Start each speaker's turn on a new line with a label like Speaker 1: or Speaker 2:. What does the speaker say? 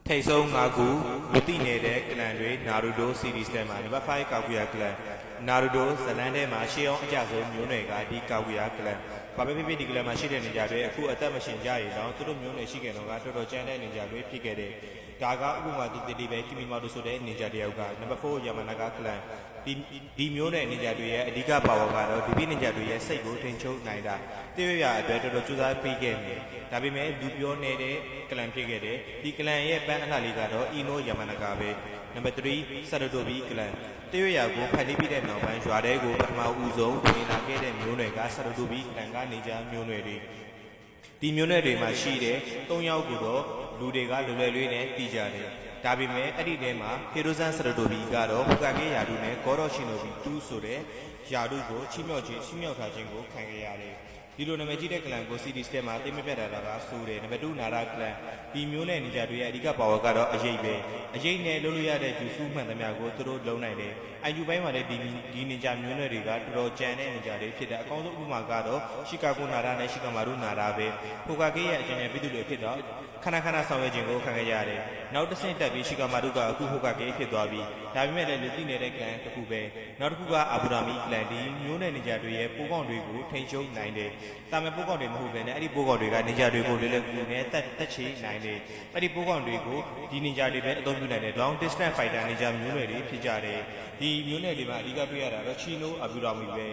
Speaker 1: ထိတ်ဆုံး၅ခုလူသိနေတဲ့ကလန်တွေနာရူတို series ထဲမှာနံပါတ်5ကောက်ကွေးရကလန်နာရူတိုဇလန်ထဲမှာရှေးအောင်အကြဆုံးမျိုးနွယ်ကဒီကောက်ကွေးရကလန်ဘာပဲဖြစ်ဖြစ်ဒီကလန်မှာရှိတဲ့နေကြတွေအခုအသက်မရှင်ကြရတော့သူတို့မျိုးနွယ်ရှိကြတော့ကတော်တော်ကြမ်းတဲ့နေကြတွေဖြစ်ခဲ့တဲ့ဒါကဥပမာသူတည်တည်ပဲကီမီမာတိုဆိုတဲ့နေကြတယောက်ကနံပါတ်4ယာမနာကကလန်ဒီမျိုးနဲ့နေကြတွေရဲ့အဓိကပါဝါကတော့ဒီပြနေကြတွေရဲ့စိတ်ကိုထိန်ချုပ်နိုင်တာတည့်ရအတွက်တော်တော်ကြိုးစားပေးခဲ့တယ်ဒါပေမဲ့လူပြောနေတဲ့ကလန်ဖြစ်ခဲ့တယ်ဒီကလန်ရဲ့ပန်းအလှလေးကတော့အီနိုယာမနာကပဲနံပါတ်3ဆာရတိုဘီကလန်တည့်ရကိုဖန်တီးပြီးတဲ့နောက်ပိုင်းရွာတဲကိုပထမဦးဆုံးဝင်လာခဲ့တဲ့မျိုးနွယ်ကဆာရတိုဘီကလန်ကနေကြမျိုးနွယ်တွေဒီမျိုးနွယ်တွေမှာရှိတဲ့3ယောက်ကိုတော့လူတွေကလွယ်လွယ်လေးနဲ့တီးကြတယ်ဒါပေမဲ့အဲ့ဒီထဲမှာဟီရိုဇန်ဆရတိုဘီကတော့ဟိုကာကေယာဒူနဲ့ဂေါ်ရော့ရှင်နိုဘီ2ဆိုတဲ့ယာဒူကိုချီးမြှောက်ထားခြင်းကိုခံခဲ့ရတယ်ဒီလိုနာမည်ကြီးတဲ့ကလန်ကို series ထဲမှာတိတ်မပြတ်တာကဆိုတယ်နံပါတ်2နာရာကလန်ဒီမျိုးနဲ့နေကြတွေရဲ့အဓိကပါဝါကတော့အရေးပဲအရေးနဲ့လုပ်လို့ရတဲ့ဂျူဆူမှန်သမျှကိုသူတို့လုံးနိုင်တယ်အိုင်ယူပိုင်းမှာလည်းဒီနေကြမျိုးနွယ်တွေကတော်တော်ကြံတဲ့နေကြတွေဖြစ်တဲ့အကောင်းဆုံးဥပမာကတော့ရှီကာဂိုနာရာနဲ့ရှီကာမာရူနာရာပဲဟိုကာကေရဲ့အကျဉ်းပြည်သူတွေဖြစ်တော့ခဏဆောင်ရွက်ခြင်းကိုခံခဲ့ရတယ်နောက်တစ်ဆင့်တက်ပြီးရှီကာမာရူကအခုဟိုကာကေဖြစ်သွားပြီဒါပေမဲ့လည်းလူသိနေတဲ့ကလန်တစ်ခုပဲနောက်တစ်ခုကအာဘူရာမီကလန်ဒီမျိုးနဲ့နေကြတွေရဲ့ပိုးကောင်းတွေကိုထိန်ချုပ်နိုင်တယ်တာမဲ့ပိုးကောင်းတွေမဟုတ်ဘဲနဲ့အဲ့ဒီပိုးကောင်းတွေကနေကြတွေကိုလေးလေးကူနဲ့တက်ချေနိုင်တယ်အဲ့ဒီပိုးကောင်းတွေကိုဒီနေကြတွေပဲအသုံးပြုနိုင်တယ် long distance fighter နေကြမျိုးနွယ်တွေဖြစ်ကြတယ်ဒီမျိုးနွယ်တွေမှာအဓိကတွေ့ရတာတော့ချီနိုအာဘူရာမီပဲ